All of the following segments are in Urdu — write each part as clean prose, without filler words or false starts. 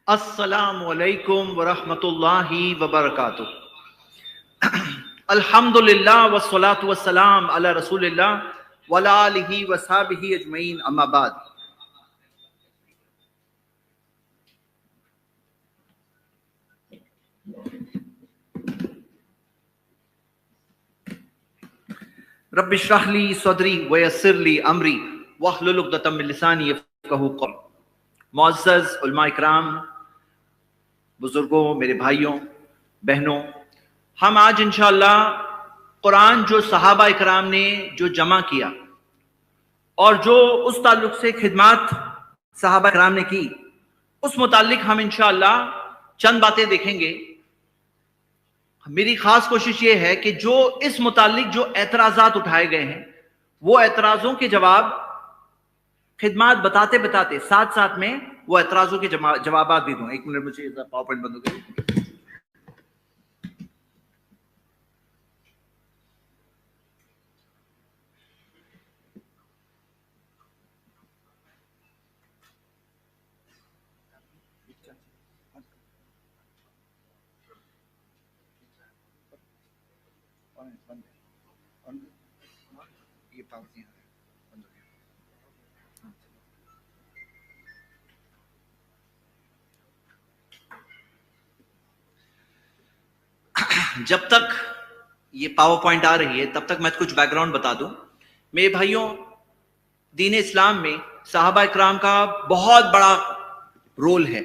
السلام علیکم ورحمۃ اللہ وبرکاتہ۔ الحمدللہ والصلاة والسلام علی رسول اللہ وعلی آلہ وصحبہ اجمعین، اما بعد۔ رب اشرح لی صدری ویسر لی امری واحلل عقدۃ من لسانی یفقہوا قولی۔ معزز علماء اکرام، بزرگوں، میرے بھائیوں بہنوں، ہم آج انشاءاللہ قرآن جو صحابہ اکرام نے جو جمع کیا اور جو اس تعلق سے خدمات صحابہ اکرام نے کی، اس متعلق ہم انشاءاللہ چند باتیں دیکھیں گے۔ میری خاص کوشش یہ ہے کہ جو اس متعلق جو اعتراضات اٹھائے گئے ہیں، وہ اعتراضوں کے جواب خدمات بتاتے بتاتے ساتھ ساتھ میں وہ اعتراضوں کے جوابات بھی دوں۔ ایک منٹ مجھے پاور پوائنٹ بند ہو گئی۔ جب تک یہ پاور پوائنٹ آ رہی ہے تب تک میں کچھ بیک گراؤنڈ بتا دوں۔ میرے بھائیوں، دین اسلام میں صحابہ اکرام کا بہت بڑا رول ہے۔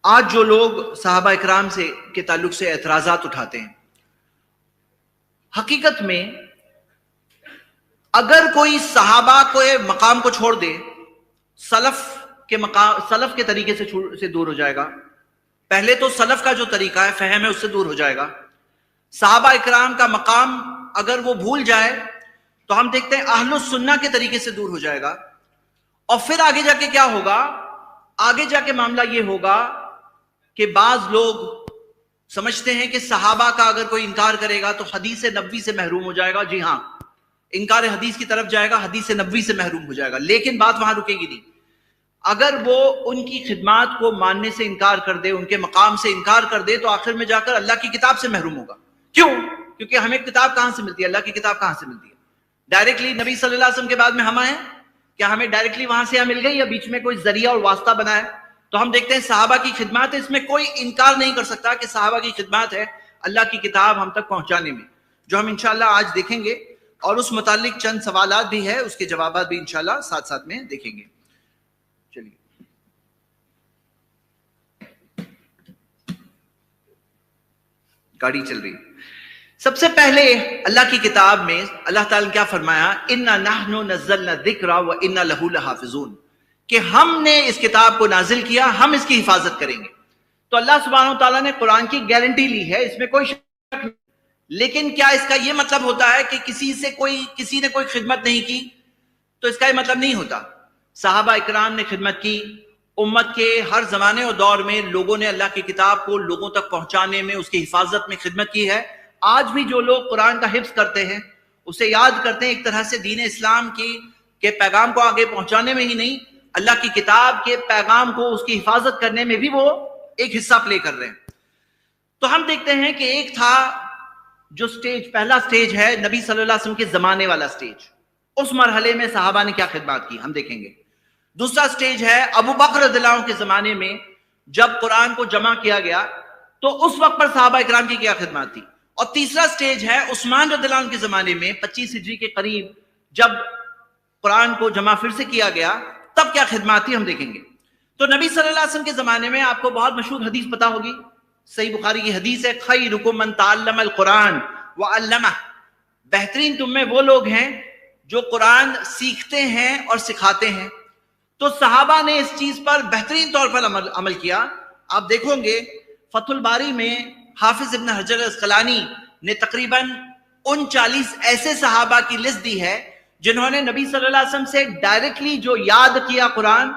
آج جو لوگ صحابہ اکرام سے کے تعلق سے اعتراضات اٹھاتے ہیں، حقیقت میں اگر کوئی صحابہ کو مقام کو چھوڑ دے، سلف کے طریقے سے دور ہو جائے گا۔ پہلے تو سلف کا جو طریقہ ہے، فہم ہے، اس سے دور ہو جائے گا۔ صحابہ اکرام کا مقام اگر وہ بھول جائے تو ہم دیکھتے ہیں اہل السنہ کے طریقے سے دور ہو جائے گا۔ اور پھر آگے جا کے کیا ہوگا؟ آگے جا کے معاملہ یہ ہوگا کہ بعض لوگ سمجھتے ہیں کہ صحابہ کا اگر کوئی انکار کرے گا تو حدیث نبوی سے محروم ہو جائے گا۔ جی ہاں، انکار حدیث کی طرف جائے گا، حدیث نبوی سے محروم ہو جائے گا۔ لیکن بات وہاں رکے گی نہیں۔ اگر وہ ان کی خدمات کو ماننے سے انکار کر دے، ان کے مقام سے انکار کر دے، تو آخر میں جا کر اللہ کی کتاب سے محروم ہوگا۔ کیوں؟ کیونکہ ہمیں کتاب کہاں سے ملتی ہے؟ اللہ کی کتاب کہاں سے ملتی ہے؟ ڈائریکٹلی نبی صلی اللہ علیہ وسلم کے بعد میں ہم آئے، کیا ہمیں ڈائریکٹلی وہاں سے مل گئی یا بیچ میں کوئی ذریعہ اور واسطہ بنا ہے؟ تو ہم دیکھتے ہیں صحابہ کی خدمات ہے، اس میں کوئی انکار نہیں کر سکتا کہ صحابہ کی خدمات ہے اللہ کی کتاب ہم تک پہنچانے میں، جو ہم انشاءاللہ آج دیکھیں گے۔ اور اس متعلق چند سوالات بھی ہے، اس کے جوابات بھی انشاءاللہ ساتھ ساتھ میں دیکھیں گے۔ چلیے، گاڑی چل رہی ہے۔ سب سے پہلے اللہ کی کتاب میں اللہ تعالیٰ نے کیا فرمایا؟ اِنَّا نَحْنُ نَزَّلْنَا الذِّكْرَ وَإِنَّا لَهُ لَحَافِظُونَ، کہ ہم نے اس کتاب کو نازل کیا، ہم اس کی حفاظت کریں گے۔ تو اللہ سبحانہ وتعالیٰ نے قرآن کی گارنٹی لی ہے، اس میں کوئی شک نہیں۔ لیکن کیا اس کا یہ مطلب ہوتا ہے کہ کسی نے کوئی خدمت نہیں کی؟ تو اس کا یہ مطلب نہیں ہوتا۔ صحابہ اکرام نے خدمت کی، امت کے ہر زمانے اور دور میں لوگوں نے اللہ کی کتاب کو لوگوں تک پہنچانے میں، اس کی حفاظت میں خدمت کی ہے۔ آج بھی جو لوگ قرآن کا حفظ کرتے ہیں، اسے یاد کرتے ہیں، ایک طرح سے دین اسلام کے پیغام کو آگے پہنچانے میں ہی نہیں، اللہ کی کتاب کے پیغام کو، اس کی حفاظت کرنے میں بھی وہ ایک حصہ پلے کر رہے ہیں۔ تو ہم دیکھتے ہیں کہ ایک تھا جو سٹیج، پہلا سٹیج ہے نبی صلی اللہ علیہ وسلم کے زمانے والا سٹیج۔ اس مرحلے میں صحابہ نے کیا خدمات کی ہم دیکھیں گے۔ دوسرا سٹیج ہے ابو بکر رضی اللہ عنہ کے زمانے میں، جب قرآن کو جمع کیا گیا تو اس وقت پر صحابہ اکرام کی کیا خدمات تھی۔ اور تیسرا سٹیج ہے عثمان رضی اللہ عنہ کے زمانے میں، 25 ہجری کے قریب، جب قرآن کو جمع پھر سے کیا گیا تب کیا خدمات تھی ہم دیکھیں گے۔ تو نبی صلی اللہ علیہ وسلم کے زمانے میں آپ کو بہت مشہور حدیث پتا ہوگی، صحیح بخاری کی حدیث ہے، خیرکم من تعلم القرآن وعلمہ، بہترین تم میں وہ لوگ ہیں جو قرآن سیکھتے ہیں اور سکھاتے ہیں۔ تو صحابہ نے اس چیز پر بہترین طور پر عمل کیا۔ آپ دیکھو گے فتح الباری میں حافظ ابن حجر العسقلانی نے تقریباً 39 ایسے صحابہ کی لسٹ دی ہے جنہوں نے نبی صلی اللہ علیہ وسلم سے ڈائریکٹلی جو یاد کیا قرآن،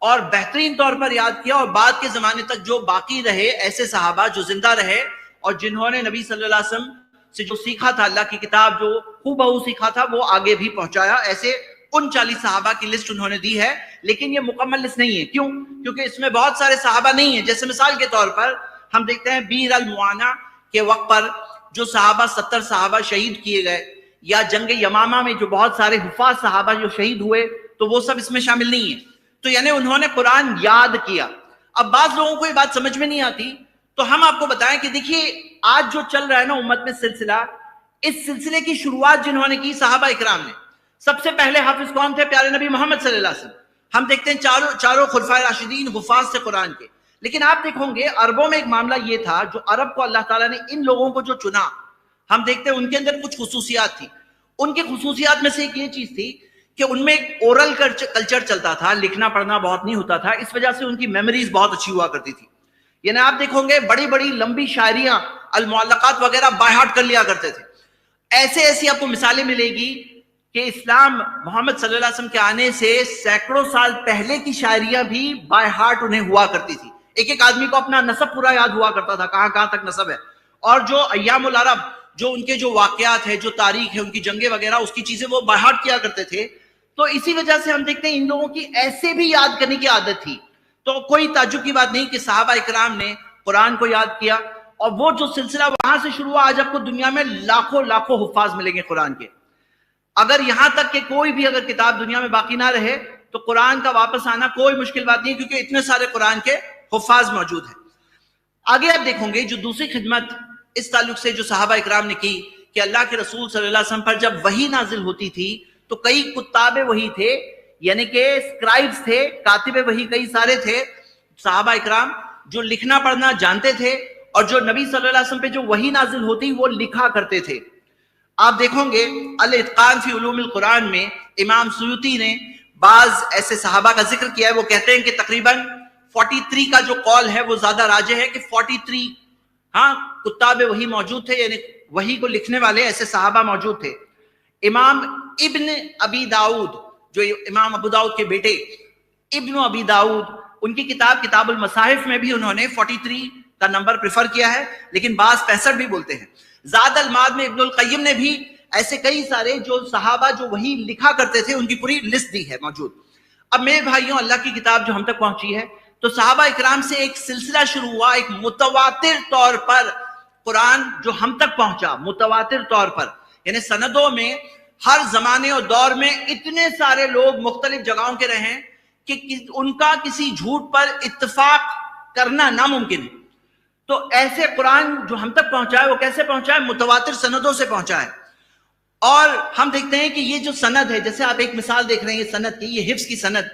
اور بہترین طور پر یاد کیا، اور بعد کے زمانے تک جو باقی رہے ایسے صحابہ جو زندہ رہے اور جنہوں نے نبی صلی اللہ علیہ وسلم سے جو سیکھا تھا، اللہ کی کتاب جو ہو بہو سیکھا تھا، وہ آگے بھی پہنچایا۔ ایسے ان 40 صحابہ کی لسٹ انہوں نے دی ہے، لیکن یہ مکمل لسٹ نہیں ہے. کیوں؟ کیونکہ اس میں بہت سارے صحابہ نہیں ہیں. جیسے مثال کے طور پر ہم دیکھتے ہیں بیر المعانہ کے وقت پر جو صحابہ 70 صحابہ شہید کیے گئے، یا جنگ یمامہ میں جو بہت سارے حفاظ صحابہ جو شہید ہوئے، تو وہ سب اس میں شامل نہیں ہیں. تو یعنی انہوں نے قرآن یاد کیا. اب بعض لوگوں کو یہ بات سمجھ میں نہیں آتی، تو ہم آپ کو بتائیں کہ دیکھیے آج جو چل رہا ہے نا امت میں سلسلہ، اس سلسلے کی شروعات جنہوں نے کی صحابہ اکرام نے. سب سے پہلے حافظ کون تھے؟ پیارے نبی محمد صلی اللہ علیہ وسلم. ہم دیکھتے ہیں چاروں خلفائے راشدین حفاظ سے قرآن کے. لیکن آپ دیکھیں گے عربوں میں ایک معاملہ یہ تھا، جو عرب کو اللہ تعالیٰ نے ان لوگوں کو جو چنا، ہم دیکھتے ہیں ان کے اندر کچھ خصوصیات تھی. ان کی خصوصیات میں سے ایک یہ چیز تھی کہ ان میں ایک اورل کلچر چلتا تھا، لکھنا پڑھنا بہت نہیں ہوتا تھا. اس وجہ سے ان کی میموریز بہت اچھی ہوا کرتی تھی. یعنی آپ دیکھیں گے بڑی بڑی لمبی شاعریاں، المعلقات وغیرہ بائی ہارٹ کر لیا کرتے تھے. ایسی آپ کو مثالیں ملے گی کہ اسلام محمد صلی اللہ علیہ وسلم کے آنے سے سینکڑوں سال پہلے کی شاعریاں بھی بائی ہارٹ انہیں ہوا کرتی تھی. ایک آدمی کو اپنا نسب پورا یاد ہوا کرتا تھا، کہاں تک نسب ہے. اور جو ایام العرب، جو ان کے جو واقعات ہے، جو تاریخ ہے، ان کی جنگیں وغیرہ، اس کی چیزیں وہ بائی ہارٹ کیا کرتے تھے. تو اسی وجہ سے ہم دیکھتے ہیں ان لوگوں کی ایسے بھی یاد کرنے کی عادت تھی. تو کوئی تعجب کی بات نہیں کہ صحابہ اکرام نے قرآن کو یاد کیا، اور وہ جو سلسلہ وہاں سے شروع ہوا، آج آپ کو دنیا میں لاکھوں حفاظ ملیں گے قرآن کے. اگر یہاں تک کہ کوئی بھی اگر کتاب دنیا میں باقی نہ رہے تو قرآن کا واپس آنا کوئی مشکل بات نہیں، کیونکہ اتنے سارے قرآن کے حفاظ موجود ہیں. آگے آپ دیکھیں گے جو دوسری خدمت اس تعلق سے جو صحابہ اکرام نے کی، کہ اللہ کے رسول صلی اللہ علیہ وسلم پر جب وحی نازل ہوتی تھی تو کئی کتاب وحی تھے، یعنی کہ اسکرائبز تھے، کاتب وحی کئی سارے تھے صحابہ اکرام جو لکھنا پڑھنا جانتے تھے، اور جو نبی صلی اللہ علیہ وسلم پہ جو وحی نازل ہوتی وہ لکھا کرتے تھے. آپ دیکھیں گے الاتقان فی علوم القرآن میں امام سیوطی نے بعض ایسے صحابہ کا ذکر کیا ہے. وہ کہتے ہیں کہ تقریباً 43 کا جو قول ہے وہ زیادہ راجح ہے کہ 43 کتاب وحی موجود تھے، یعنی وحی کو لکھنے والے ایسے صحابہ موجود تھے. امام ابن ابی داؤد، جو امام ابو داؤد کے بیٹے ابن ابی داؤد، ان کی کتاب المصاحف میں بھی انہوں نے 43 کا نمبر پریفر کیا ہے، لیکن بعض 65 بھی بولتے ہیں. زاد المعاد میں ابن القیم نے بھی ایسے کئی سارے جو صحابہ جو وہی لکھا کرتے تھے ان کی پوری لسٹ دی ہے موجود. اب میرے بھائیوں، اللہ کی کتاب جو ہم تک پہنچی ہے تو صحابہ اکرام سے ایک سلسلہ شروع ہوا، ایک متواتر طور پر قرآن جو ہم تک پہنچا، متواتر طور پر، یعنی سندوں میں ہر زمانے اور دور میں اتنے سارے لوگ مختلف جگہوں کے رہے کہ ان کا کسی جھوٹ پر اتفاق کرنا ناممکن ہے. تو ایسے قرآن جو ہم تک پہنچا ہے وہ کیسے پہنچا ہے؟ متواتر سندوں سے پہنچا ہے. اور ہم دیکھتے ہیں کہ یہ جو سند ہے، جیسے آپ ایک مثال دیکھ رہے ہیں سند کی، یہ حفظ کی سند،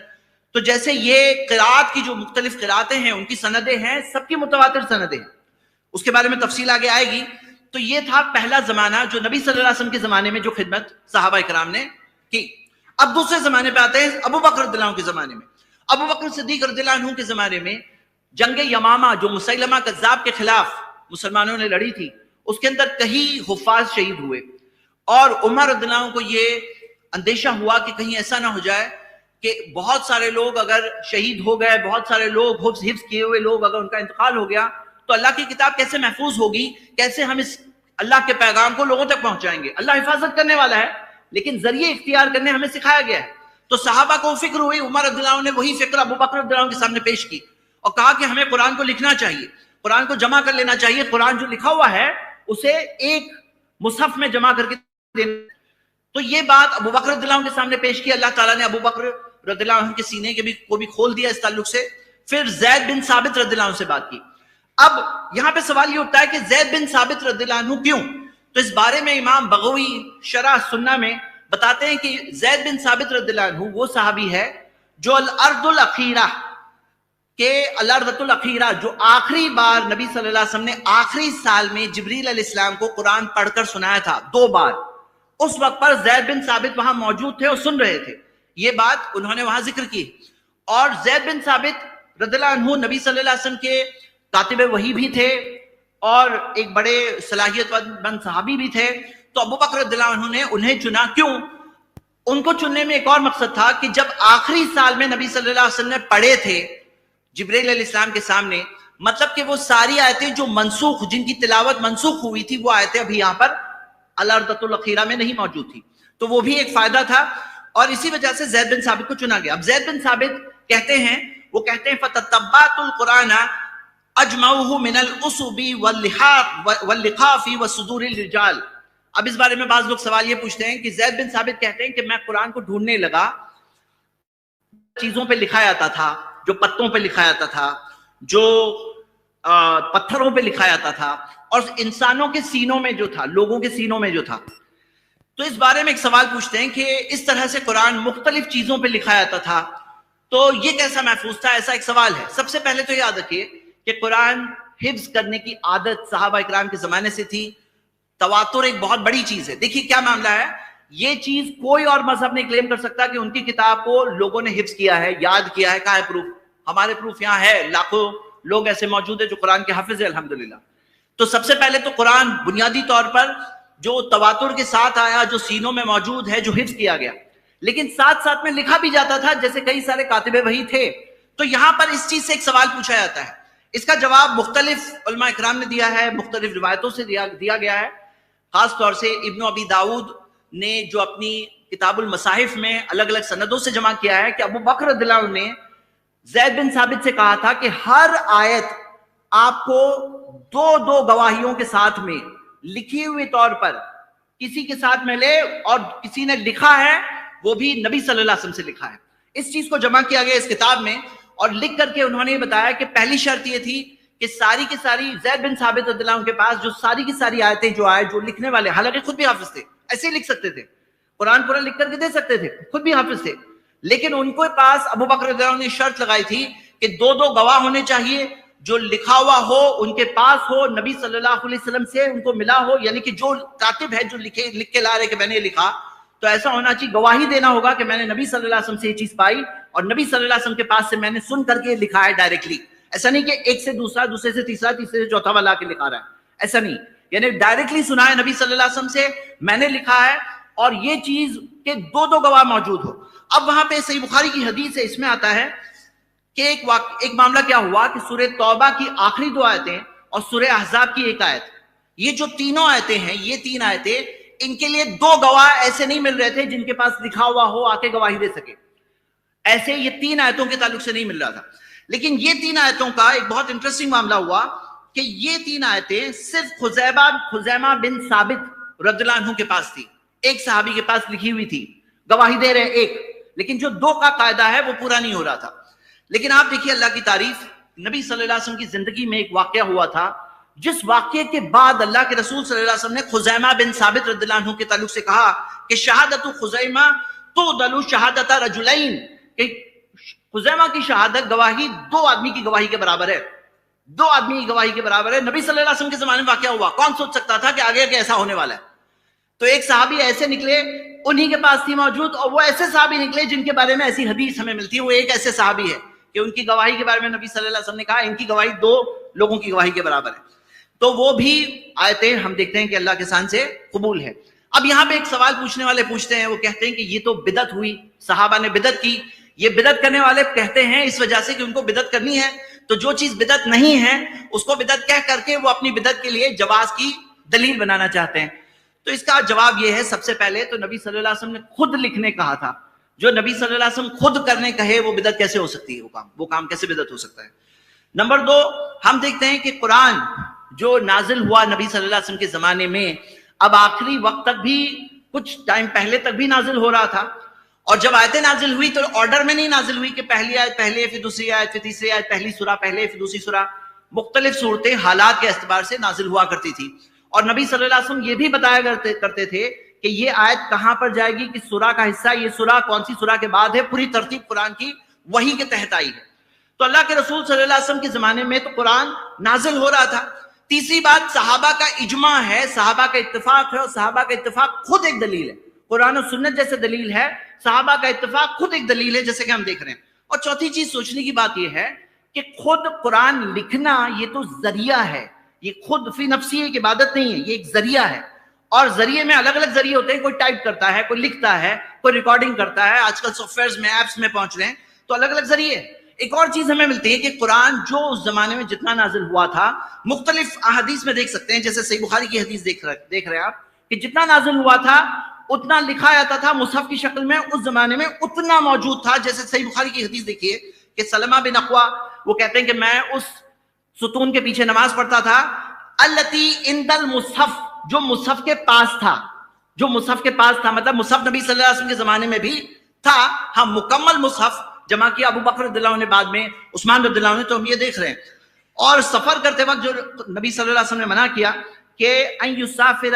تو جیسے یہ قرات کی جو مختلف قراتیں ہیں ان کی سندیں ہیں، سب کی متواتر سندیں ہیں. اس کے بارے میں تفصیل آگے آئے گی. تو یہ تھا پہلا زمانہ جو نبی صلی اللہ علیہ وسلم کے زمانے میں جو خدمت صحابہ اکرام نے کی. اب دوسرے زمانے پہ آتے ہیں ابو بکر رضی اللہ عنہ کے زمانے میں. ابو بکر صدیق رضی اللہ عنہ کے زمانے میں جنگ یمامہ جو مسیلمہ کذاب کے خلاف مسلمانوں نے لڑی تھی، اس کے اندر کئی حفاظ شہید ہوئے. اور عمر رضی اللہ عنہ کو یہ اندیشہ ہوا کہ کہیں ایسا نہ ہو جائے کہ بہت سارے لوگ اگر شہید ہو گئے، بہت سارے لوگ حفظ کیے ہوئے لوگ اگر ان کا انتقال ہو گیا تو اللہ کی کتاب کیسے محفوظ ہوگی، کیسے ہم اس اللہ کے پیغام کو لوگوں تک پہنچائیں گے. اللہ حفاظت کرنے والا ہے، لیکن ذریعے اختیار کرنے ہمیں سکھایا گیا ہے. تو صحابہ کو فکر ہوئی. عمر رضی اللہ عنہ نے وہی فکر ابو بکر رضی اللہ عنہ کے سامنے پیش کی اور کہا کہ ہمیں قرآن کو لکھنا چاہیے، قرآن کو جمع کر لینا چاہیے. قرآن جو لکھا ہوا ہے اسے ایک مصحف میں جمع کر کے دینا. تو یہ بات ابو بکر رضی اللہ عنہ کے سامنے پیش کی. اللہ تعالیٰ نے ابو بکر رضی اللہ عنہ کے سینے کو بھی کھول دیا اس تعلق سے. پھر زید بن ثابت رضی اللہ عنہ سے بات کی. اب یہاں پہ سوال یہ اٹھتا ہے کہ زید بن ثابت رضی اللہ عنہ کیوں؟ تو اس بارے میں امام بغوی شرح سنہ میں بتاتے ہیں کہ زید بن ثابت رضی اللہ عنہ وہ صحابی ہے جو الارض الاخیرہ جو آخری بار نبی صلی اللہ علیہ وسلم نے آخری سال میں جبریل علیہ السلام کو قرآن پڑھ کر سنایا تھا 2 بار. اس وقت پر زید بن ثابت وہاں موجود تھے اور سن رہے تھے. یہ بات انہوں نے وہاں ذکر کی. اور زید بن ثابت رضی اللہ عنہ نبی صلی اللہ علیہ وسلم کے کاتب وحی بھی تھے اور ایک بڑے صلاحیت مند صحابی بھی تھے. تو ابو بکر رضی اللہ عنہ نے انہیں چنا. کیوں؟ ان کو چننے میں ایک اور مقصد تھا کہ جب آخری سال میں نبی صلی اللہ علیہ وسلم نے پڑھے تھے جبریل علیہ السلام کے سامنے، مطلب کہ وہ ساری آیتیں جو منسوخ، جن کی تلاوت منسوخ ہوئی تھی، وہ آیتیں ابھی یہاں پر الارض الاخیرہ میں نہیں موجود تھی. تو وہ بھی ایک فائدہ تھا. اور اسی وجہ سے زید بن ثابت کو چنا گیا. اب زید بن ثابت کہتے ہیں فَتَتَّبَّعْتُ الْقُرْآنَ اجمعوہ من الاسب واللقاف وصدور الرجال. اب اس بارے میں بعض لوگ سوال یہ پوچھتے ہیں کہ زید بن ثابت کہتے ہیں کہ میں قرآن کو ڈھونڈنے لگا، چیزوں پہ لکھا جاتا تھا، جو پتوں پہ لکھا جاتا تھا، جو پتھروں پہ لکھا جاتا تھا، اور انسانوں کے سینوں میں جو تھا، لوگوں کے سینوں میں جو تھا. تو اس بارے میں ایک سوال پوچھتے ہیں کہ اس طرح سے قرآن مختلف چیزوں پہ لکھا جاتا تھا تو یہ کیسا محفوظ تھا؟ ایسا ایک سوال ہے. سب سے پہلے تو یاد رکھیے کہ قرآن حفظ کرنے کی عادت صحابہ اکرام کے زمانے سے تھی. تواتر ایک بہت بڑی چیز ہے. دیکھیے کیا معاملہ ہے، یہ چیز کوئی اور مذہب نہیں کلیم کر سکتا کہ ان کی کتاب کو لوگوں نے حفظ کیا ہے، یاد کیا ہے. کہاں ہے پروف؟ ہمارے پروف یہاں ہے. لاکھوں لوگ ایسے موجود ہیں جو قرآن کے حافظ ہیں الحمدللہ. تو سب سے پہلے تو قرآن بنیادی طور پر جو تواتر کے ساتھ آیا، جو سینوں میں موجود ہے، جو حفظ کیا گیا، لیکن ساتھ ساتھ میں لکھا بھی جاتا تھا، جیسے کئی سارے کاتب وحی تھے. تو یہاں پر اس چیز سے ایک سوال پوچھا جاتا ہے. اس کا جواب مختلف علماء اکرام نے دیا ہے، مختلف روایتوں سے دیا گیا ہے. خاص طور سے ابن ابی داؤد نے جو اپنی کتاب المصاحف میں الگ الگ سندوں سے جمع کیا ہے کہ ابو بکر رضی اللہ عنہ نے زید بن ثابت سے کہا تھا کہ ہر آیت آپ کو دو گواہیوں کے ساتھ میں لکھی ہوئی طور پر کسی کے ساتھ میں لے، اور کسی نے لکھا ہے وہ بھی نبی صلی اللہ علیہ وسلم سے لکھا ہے. اس چیز کو جمع کیا گیا اس کتاب میں، اور لکھ کر کے انہوں نے یہ بتایا کہ پہلی شرط یہ تھی کہ ساری کی ساری زید بن ثابت رضی اللہ عنہ کے پاس جو ساری کی ساری آیتیں جو آئے، جو لکھنے والے، حالانکہ خود بھی حافظ تھے، ایسے ہی لکھ سکتے تھے، قرآن پورا لکھ کر کے دے سکتے تھے، خود بھی حافظ تھے، لیکن ان کے پاس ابو بکر رضی اللہ عنہ نے شرط لگائی تھی کہ دو گواہ ہونے چاہیے، جو لکھا ہوا ہو ان کے پاس ہو، نبی صلی اللہ علیہ وسلم سے ان کو ملا ہو، یعنی کہ جو کاتب ہے جو لکھ کے لا رہے کہ میں نے لکھا، تو ایسا ہونا چاہیے، گواہی دینا ہوگا کہ میں نے نبی صلی اللہ علیہ وسلم سے یہ چیز پائی، اور نبی صلی اللہ علیہ وسلم کے پاس سے میں نے سن کر کے لکھا ہے ڈائریکٹلی. ایسا نہیں کہ ایک سے دوسرا، دوسرے سے تیسرا، تیسرے سے چوتھا والا کے لکھا رہا ہے، ایسا نہیں. یعنی ڈائریکٹلی سنا ہے نبی صلی اللہ علیہ وسلم سے، میں نے لکھا ہے، اور یہ چیز کہ دو گواہ موجود ہو. اب وہاں پہ صحیح بخاری کی حدیث ہے، اس میں آتا ہے کہ ایک معاملہ کیا ہوا کہ سورہ توبہ کی آخری 2 آیتیں اور سورہ احزاب کی 1 آیت، یہ جو تینوں آیتیں ہیں، یہ 3 آیتیں، ان کے لیے 2 گواہ ایسے نہیں مل رہے تھے جن کے پاس لکھا ہوا ہو آ کے گواہی دے سکے. ایسے یہ 3 آیتوں کے تعلق سے نہیں مل رہا تھا. لیکن یہ 3 آیتوں کا ایک بہت انٹرسٹنگ معاملہ ہوا کہ یہ 3 آیتیں صرف خزیمہ بن ثابت رضی اللہ عنہ کے پاس تھی. ایک صحابی کے پاس لکھی ہوئی تھی، گواہی دے رہے ایک، لیکن جو 2 کا قاعدہ ہے وہ پورا نہیں ہو رہا تھا. لیکن آپ دیکھیے اللہ کی تعریف، نبی صلی اللہ علیہ وسلم کی زندگی میں ایک واقعہ ہوا تھا، جس واقعے کے بعد اللہ کے رسول صلی اللہ علیہ وسلم نے خزیمہ بن ثابت رضی اللہ عنہ کے تعلق سے کہا کہ شہادت خزیمہ تعدل شہادت رجلین، کہ خزیمہ کی شہادت، گواہی 2 آدمی کی گواہی کے برابر ہے، 2 آدمی کی گواہی کے برابر ہے. نبی صلی اللہ علیہ وسلم کے زمانے میں واقعہ ہوا، کون سوچ سکتا تھا کہ آگے ایسا ہونے والا ہے. تو ایک صحابی ایسے نکلے، انہی کے پاس تھی موجود، اور وہ ایسے صحابی نکلے جن کے بارے میں ایسی حدیث ہمیں ملتی ہے. وہ ایک ایسے صحابی ہے کہ ان کی گواہی کے بارے میں نبی صلی اللہ علیہ وسلم نے کہا ان کی گواہی 2 لوگوں کی گواہی کے برابر ہے. تو وہ بھی آیتیں ہم دیکھتے ہیں کہ اللہ کے شان سے قبول ہے. اب یہاں پہ ایک سوال پوچھنے والے پوچھتے ہیں، وہ کہتے ہیں کہ یہ تو بدعت ہوئی، صحابہ نے بدعت کی. یہ بدعت کرنے والے کہتے ہیں اس وجہ سے کہ ان کو بدعت کرنی ہے، تو جو چیز بدعت نہیں ہے اس کو بدعت کہہ کر کے وہ اپنی بدعت کے لیے جواز کی دلیل بنانا چاہتے ہیں. تو اس کا جواب یہ ہے، سب سے پہلے تو نبی صلی اللہ علیہ وسلم نے خود لکھنے کہا تھا. جو نبی صلی اللہ علیہ وسلم خود کرنے کہے وہ بدعت کیسے ہو سکتی ہے؟ وہ کام کیسے بدعت ہو سکتا ہے؟ نمبر 2، ہم دیکھتے ہیں کہ قرآن جو نازل ہوا نبی صلی اللہ علیہ وسلم کے زمانے میں، اب آخری وقت تک بھی، کچھ ٹائم پہلے تک بھی نازل ہو رہا تھا، اور جب آیتیں نازل ہوئی تو آرڈر میں نہیں نازل ہوئی کہ پہلی آیت پہلے، پھر دوسری آیت، پھر تیسری آیت، پہلی سورہ پہلے، پھر دوسری سورہ. مختلف صورتیں حالات کے اعتبار سے نازل ہوا کرتی تھی، اور نبی صلی اللہ علیہ وسلم یہ بھی بتایا کرتے تھے کہ یہ آیت کہاں پر جائے گی، کس سورہ کا حصہ، یہ سورہ کون سی سورہ کے بعد ہے. پوری ترتیب قرآن کی وحی کے تحت آئی ہے. تو اللہ کے رسول صلی اللہ علیہ وسلم کے زمانے میں تو قرآن نازل ہو رہا تھا. تیسری بات، صحابہ کا اجماع ہے، صحابہ کا اتفاق ہے، اور صحابہ کا اتفاق خود ایک دلیل ہے. قرآن و سنت جیسے دلیل ہے، صحابہ کا اتفاق خود ایک دلیل ہے، جیسے کہ ہم دیکھ رہے ہیں. اور چوتھی چیز سوچنے کی بات یہ ہے کہ خود قرآن لکھنا یہ تو ذریعہ ہے، یہ خود فی نفسی ایک عبادت نہیں ہے، یہ ایک ذریعہ ہے. اور ذریعے میں الگ الگ ذریعے ہوتے ہیں، کوئی ٹائپ کرتا ہے، کوئی لکھتا ہے، کوئی ریکارڈنگ کرتا ہے. آج کل سافٹ ویئرز میں، ایپس میں پہنچ رہے ہیں، تو الگ الگ ذریعے. ایک اور چیز ہمیں ملتی ہے کہ قرآن جو اس زمانے میں جتنا نازل ہوا تھا، مختلف احادیث میں دیکھ سکتے ہیں، جیسے صحیح بخاری کی حدیث دیکھ رہے ہیں آپ کہ جتنا نازل ہوا تھا اتنا لکھا جاتا تھا مصحف کی شکل میں اس زمانے میں اتنا موجود تھا. جیسے صحیح بخاری کی حدیث دیکھیے کہ سلمہ بن اقوا وہ کہتے ہیں کہ میں اس ستون کے پیچھے نماز پڑھتا تھا التی عند المصحف, جو مصحف کے پاس تھا, جو مصحف کے پاس تھا, مطلب مصحف نبی صلی اللہ علیہ وسلم کے زمانے میں بھی تھا. ہم مکمل مصحف جمع کیا ابو بکر رضی اللہ عنہ نے, بعد میں عثمان رضی اللہ عنہ, تو ہم یہ دیکھ رہے ہیں. اور سفر کرتے وقت جو نبی صلی اللہ علیہ وسلم نے منع کیا کہ ان یسافر,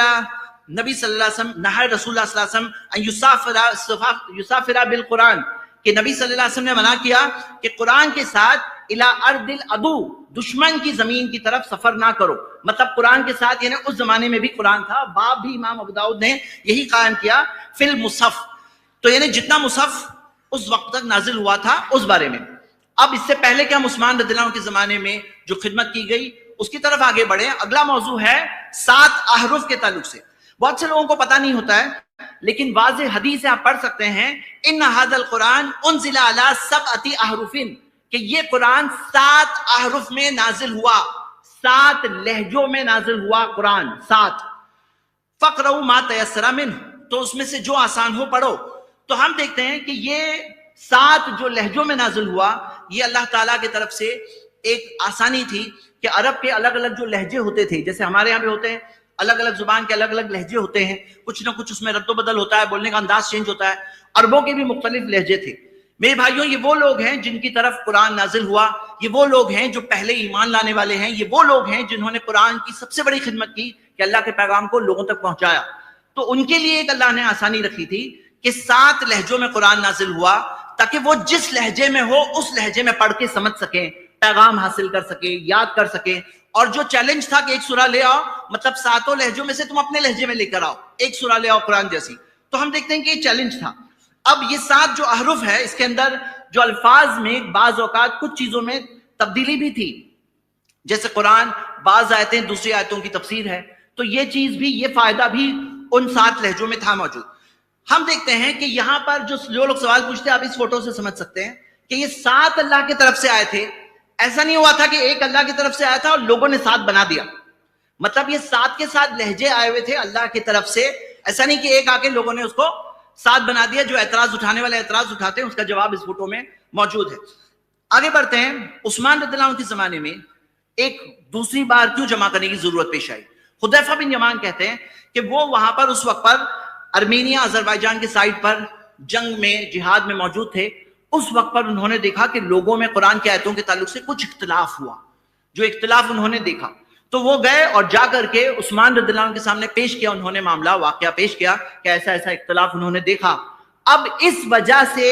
نبی صلی اللہ علیہ وسلم نہى رسول اللہ صلی اللہ علیہ وسلم ان یسافر بالقرآن, کہ نبی صلی اللہ علیہ وسلم نے منع کیا کہ قرآن کے ساتھ الی ارض العدو, دشمن کی زمین کی طرف سفر نہ کرو. مطلب قرآن کے ساتھ, یعنی اس زمانے میں بھی قرآن تھا, باب بھی امام ابو داؤد نے یہی قائم کیا فی المصحف, تو یعنی جتنا مصحف اس وقت تک نازل ہوا تھا اس بارے میں. اب اس سے پہلے کہ ہم عثمان رضی اللہ عنہ کے زمانے میں جو خدمت کی گئی اس کی طرف آگے بڑھیں, اگلا موضوع ہے 7 احرف کے تعلق سے. بہت سے لوگوں کو پتہ نہیں ہوتا ہے, لیکن واضح حدیث آپ پڑھ سکتے ہیں ان ھذا القرآن انزل علی 7 احرف, کہ یہ قرآن 7 احرف میں نازل ہوا, 7 لہجوں میں نازل ہوا قرآن 7. فقرؤوا ما تیسر منہ, تو اس میں سے جو آسان ہو پڑھو. تو ہم دیکھتے ہیں کہ یہ 7 جو لہجوں میں نازل ہوا یہ اللہ تعالیٰ کی طرف سے ایک آسانی تھی کہ عرب کے الگ الگ جو لہجے ہوتے تھے, جیسے ہمارے یہاں بھی ہوتے ہیں, الگ الگ زبان کے الگ الگ لہجے ہوتے ہیں, کچھ نہ کچھ اس میں رد و بدل ہوتا ہے, بولنے کا انداز چینج ہوتا ہے. عربوں کے بھی مختلف لہجے تھے. میرے بھائیوں, یہ وہ لوگ ہیں جن کی طرف قرآن نازل ہوا, یہ وہ لوگ ہیں جو پہلے ایمان لانے والے ہیں, یہ وہ لوگ ہیں جنہوں نے قرآن کی سب سے بڑی خدمت کی کہ اللہ کے پیغام کو لوگوں تک پہنچایا. تو ان کے لیے ایک اللہ نے آسانی رکھی تھی کہ 7 لہجوں میں قرآن نازل ہوا, تاکہ وہ جس لہجے میں ہو اس لہجے میں پڑھ کے سمجھ سکیں, پیغام حاصل کر سکیں, یاد کر سکیں. اور جو چیلنج تھا کہ ایک سورہ لے آؤ, مطلب 7 لہجوں میں سے تم اپنے لہجے میں لے کر آؤ, ایک سورہ لے آؤ قرآن جیسی, تو ہم دیکھتے ہیں کہ یہ چیلنج تھا. اب یہ 7 جو احرف ہے, اس کے اندر جو الفاظ میں بعض اوقات کچھ چیزوں میں تبدیلی بھی تھی, جیسے قرآن بعض آیتیں دوسری آیتوں کی تفسیر ہے, تو یہ چیز بھی, یہ فائدہ بھی ان 7 لہجوں میں تھا موجود. ہم دیکھتے ہیں کہ یہاں پر جو لوگ سوال پوچھتے ہیں, آپ اس فوٹو سے سمجھ سکتے ہیں کہ یہ 7 اللہ کی طرف سے آئے تھے. ایسا نہیں ہوا تھا کہ ایک اللہ کی طرف سے آیا تھا اور لوگوں نے 7 بنا دیا. مطلب یہ 7 کے 7 لہجے آئے ہوئے تھے اللہ کی طرف سے. ایسا نہیں کہ ایک آ کے لوگوں نے اس کو 7 بنا دیا. جو اعتراض اٹھانے والے اعتراض اٹھاتے ہیں اس کا جواب اس فوٹو میں موجود ہے. آگے بڑھتے ہیں. عثمان رضی اللہ عنہ کے زمانے میں ایک دوسری بار کیوں جمع کرنے کی ضرورت پیش آئی؟ حذیفہ بن یمان کہتے ہیں کہ وہ وہاں پر اس وقت پر ارمینیا آذربائیجان کے سائٹ پر جنگ میں, جہاد میں موجود تھے. اس وقت پر انہوں نے دیکھا کہ لوگوں میں قرآن کی آیتوں کے تعلق سے کچھ اختلاف ہوا. جو اختلاف انہوں نے دیکھا تو وہ گئے اور جا کر کے عثمان رضی اللہ عنہ کے سامنے پیش کیا. انہوں نے معاملہ واقعہ پیش کیا کہ ایسا ایسا اختلاف انہوں نے دیکھا. اب اس وجہ سے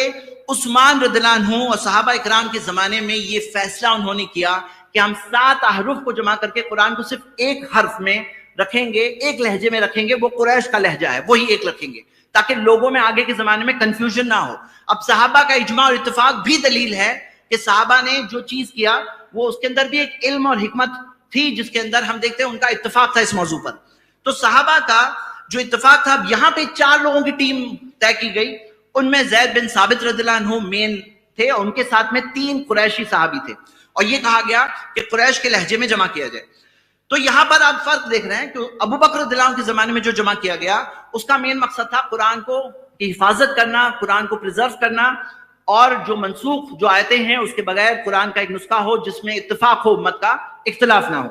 عثمان رضی اللہ عنہ اور صحابہ اکرام کے زمانے میں یہ فیصلہ انہوں نے کیا کہ ہم 7 احرف کو جمع کر کے قرآن کو صرف ایک حرف میں رکھیں گے, ایک لہجے میں رکھیں گے. وہ قریش کا لہجہ ہے, وہی ایک رکھیں گے تاکہ لوگوں میں آگے کے زمانے میں کنفیوژن نہ ہو. اب صحابہ کا اجماع اور اتفاق بھی دلیل ہے کہ صحابہ نے جو چیز کیا وہ اس کے اندر بھی ایک علم اور حکمت تھی, جس کے اندر ہم دیکھتے ہیں ان کا اتفاق تھا اس موضوع پر. تو صحابہ کا جو اتفاق تھا, اب یہاں پہ 4 لوگوں کی ٹیم طے کی گئی. ان میں زید بن ثابت رضی اللہ عنہ مین تھے اور ان کے ساتھ میں 3 قریشی صحابی تھے, اور یہ کہا گیا کہ قریش کے لہجے میں جمع کیا جائے. تو یہاں پر آپ فرق دیکھ رہے ہیں کہ ابو بکر رضی اللہ عنہ کے زمانے میں جو جمع کیا گیا اس کا مین مقصد تھا قرآن کو کی حفاظت کرنا, قرآن کو پریزرو کرنا, اور جو منسوخ جو آیتیں ہیں اس کے بغیر قرآن کا ایک نسخہ ہو جس میں اتفاق ہو, امت کا اختلاف نہ ہو.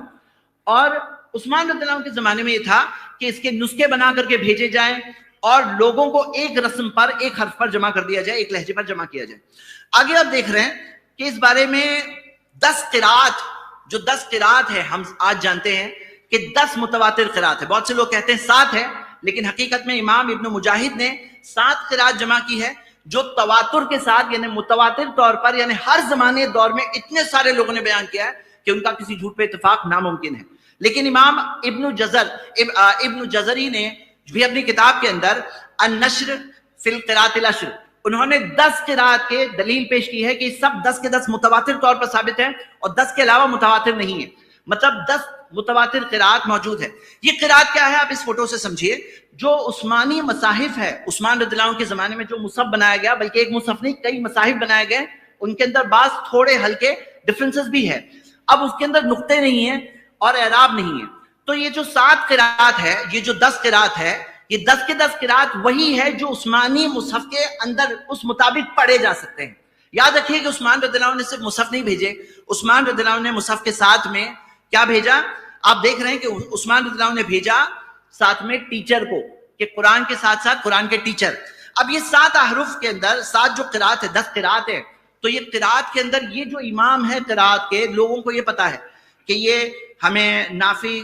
اور عثمان رضی اللہ عنہ کے زمانے میں یہ تھا کہ اس کے نسخے بنا کر کے بھیجے جائیں اور لوگوں کو ایک رسم پر, ایک حرف پر جمع کر دیا جائے, ایک لہجے پر جمع کیا جائے. آگے آپ دیکھ رہے ہیں کہ اس بارے میں 10 قرات, جو 10 قرات ہے, ہم آج جانتے ہیں کہ 10 متواتر قرات ہے. بہت سے لوگ کہتے ہیں 7 ہے, لیکن حقیقت میں امام ابن مجاہد نے 7 قرات جمع کی ہے, جو تواتر کے ساتھ, یعنی متواتر طور پر, یعنی ہر زمانے دور میں اتنے سارے لوگوں نے بیان کیا ہے کہ ان کا کسی جھوٹ پہ اتفاق ناممکن ہے. لیکن امام ابن جزری نے بھی اپنی کتاب کے اندر النشر فی القراءۃ العشر, انہوں نے 10 قرات کے دلیل پیش کی ہے کہ سب 10 کے 10 متواتر طور پر ثابت ہیں اور 10 کے علاوہ متواتر نہیں ہے. مطلب 10 متواتر قرات موجود ہے. یہ قرات کیا ہے آپ اس فوٹو سے سمجھیے. جو عثمانی مصاحف ہے, عثمان رضی اللہ عنہ کے زمانے میں جو مصحف بنایا گیا, بلکہ ایک مصحف نہیں کئی مصاحف بنائے گئے, ان کے اندر بعض تھوڑے ہلکے ڈفرینسز بھی ہے. اب اس کے اندر نقطے نہیں ہیں اور اعراب نہیں ہے. تو یہ جو 7 قرات ہے, یہ جو 10 قرات ہے, یہ 10 کے 10 قرات وہی ہے جو عثمانی مصحف کے اندر اس مطابق پڑھے جا سکتے ہیں. یاد رکھیے کہ عثمان رضی اللہ عنہ نے صرف مصحف نہیں بھیجے, عثمان رضی اللہ عنہ نے مصحف کے ساتھ میں کیا بھیجا؟ آپ دیکھ رہے ہیں کہ عثمان رضی اللہ عنہ نے بھیجا ساتھ میں ٹیچر کو, کہ قرآن کے ساتھ ساتھ قرآن کے ٹیچر. اب یہ 7 احرف کے اندر 7 جو قرات ہے, 10 قرات ہے, تو یہ قرات کے اندر یہ جو امام ہے قرات کے, لوگوں کو یہ پتا ہے کہ یہ ہمیں نافع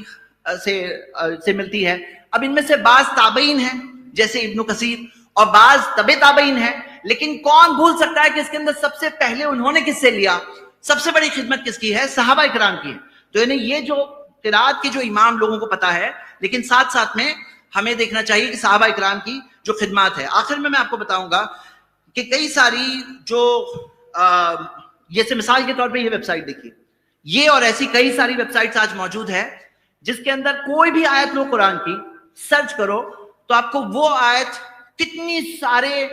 سے ملتی ہے. اب ان میں سے بعض تابعین ہیں جیسے ابن کثیر, اور بعض تبع تابعین ہیں, لیکن کون بھول سکتا ہے کہ اس کے اندر سب سے پہلے انہوں نے کس سے لیا؟ سب سے بڑی خدمت کس کی ہے؟ صحابہ اکرام کی ہے. تو یعنی یہ جو قرات کے جو امام لوگوں کو پتا ہے, لیکن ساتھ ساتھ میں ہمیں دیکھنا چاہیے کہ صحابہ اکرام کی جو خدمات ہے. آخر میں آپ کو بتاؤں گا کہ کئی ساری جو جیسے مثال کے طور پہ یہ ویب سائٹ دیکھیے, یہ اور ایسی کئی ساری ویب سائٹس آج موجود ہے جس کے اندر کوئی بھی آیت لو قرآن کی سرچ کرو تو آپ کو وہ آیت کتنی سارے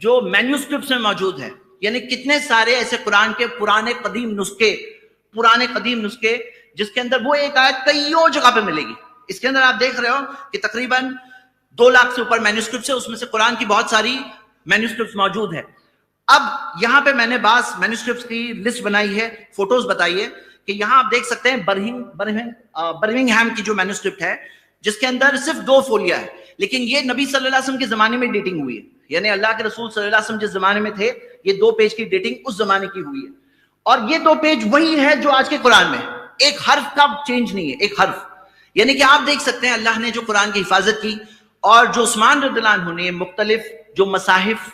جو مینیوسکرپٹس میں موجود ہے, یعنی کتنے سارے ایسے قرآن کے پرانے قدیم نسخے جس کے اندر وہ ایک آیت کئیوں جگہ پہ ملے گی. اس کے اندر آپ دیکھ رہے ہو کہ تقریباً 2 لاکھ سے اوپر مینیوسکرپٹس ہے, اس میں سے قرآن کی بہت ساری مینیوسکرپٹس موجود ہے. اب یہاں پہ میں نے بعض مینیوسکرپٹس کی لسٹ بنائی ہے, فوٹوز بتائی ہے کہ یہاں آپ دیکھ سکتے ہیں برمنگھم کی جو مینیوسکرپٹ ہے جس کے اندر صرف 2 فولیا ہے, لیکن یہ نبی صلی اللہ علیہ وسلم کے زمانے میں ڈیٹنگ ہوئی ہے, یعنی اللہ کے رسول صلی اللہ علیہ وسلم جس زمانے میں تھے یہ 2 پیج کی ڈیٹنگ اس زمانے کی ہوئی ہے. اور یہ 2 پیج وہی ہے جو آج کے قرآن میں, ایک حرف کا چینج نہیں ہے, ایک حرف. یعنی کہ آپ دیکھ سکتے ہیں اللہ نے جو قرآن کی حفاظت کی, اور جو عثمان رضی اللہ عنہ نے مختلف جو مصاحف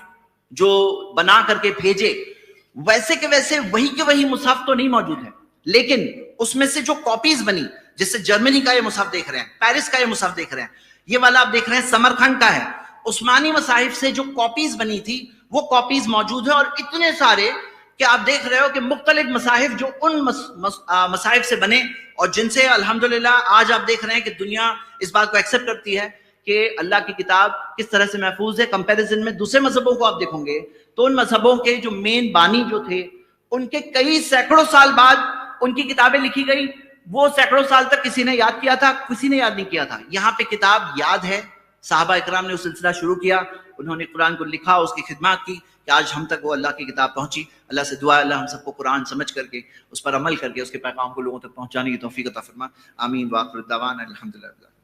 جو بنا کر کے بھیجے, ویسے کہ ویسے وہی کے وہی مصحف تو نہیں موجود ہے, لیکن اس میں سے جو کاپیز بنی, جیسے جرمنی کا یہ مصحف دیکھ رہے ہیں, پیرس کا یہ مصحف دیکھ رہے ہیں, یہ والا آپ دیکھ رہے ہیں سمرقند کا ہے, عثمانی مصاحف سے جو کاپیز بنی تھی وہ کاپیز موجود ہے. اور اتنے سارے کہ آپ دیکھ رہے ہو کہ مختلف مصاحف جو ان مصاحف سے بنے, اور جن سے الحمدللہ آج آپ دیکھ رہے ہیں کہ دنیا اس بات کو ایکسپٹ کرتی ہے کہ اللہ کی کتاب کس طرح سے محفوظ ہے. کمپیریزن میں دوسرے مذہبوں کو آپ دیکھیں گے تو ان مذہبوں کے جو مین بانی جو تھے ان کے کئی سینکڑوں سال بعد ان کی کتابیں لکھی گئی, وہ سینکڑوں سال تک کسی نے یاد کیا تھا, کسی نے یاد نہیں کیا تھا. یہاں پہ کتاب یاد ہے, صحابہ اکرام نے اس سلسلہ شروع کیا, انہوں نے قرآن کو لکھا, اس کی خدمات کی کہ آج ہم تک وہ اللہ کی کتاب پہنچی. اللہ سے دعا ہے اللہ ہم سب کو قرآن سمجھ کر کے اس پر عمل کر کے اس کے پیغام کو لوگوں تک پہنچانے کی توفیق عطا فرما. آمین. وآخر الدعوانا الحمدللہ.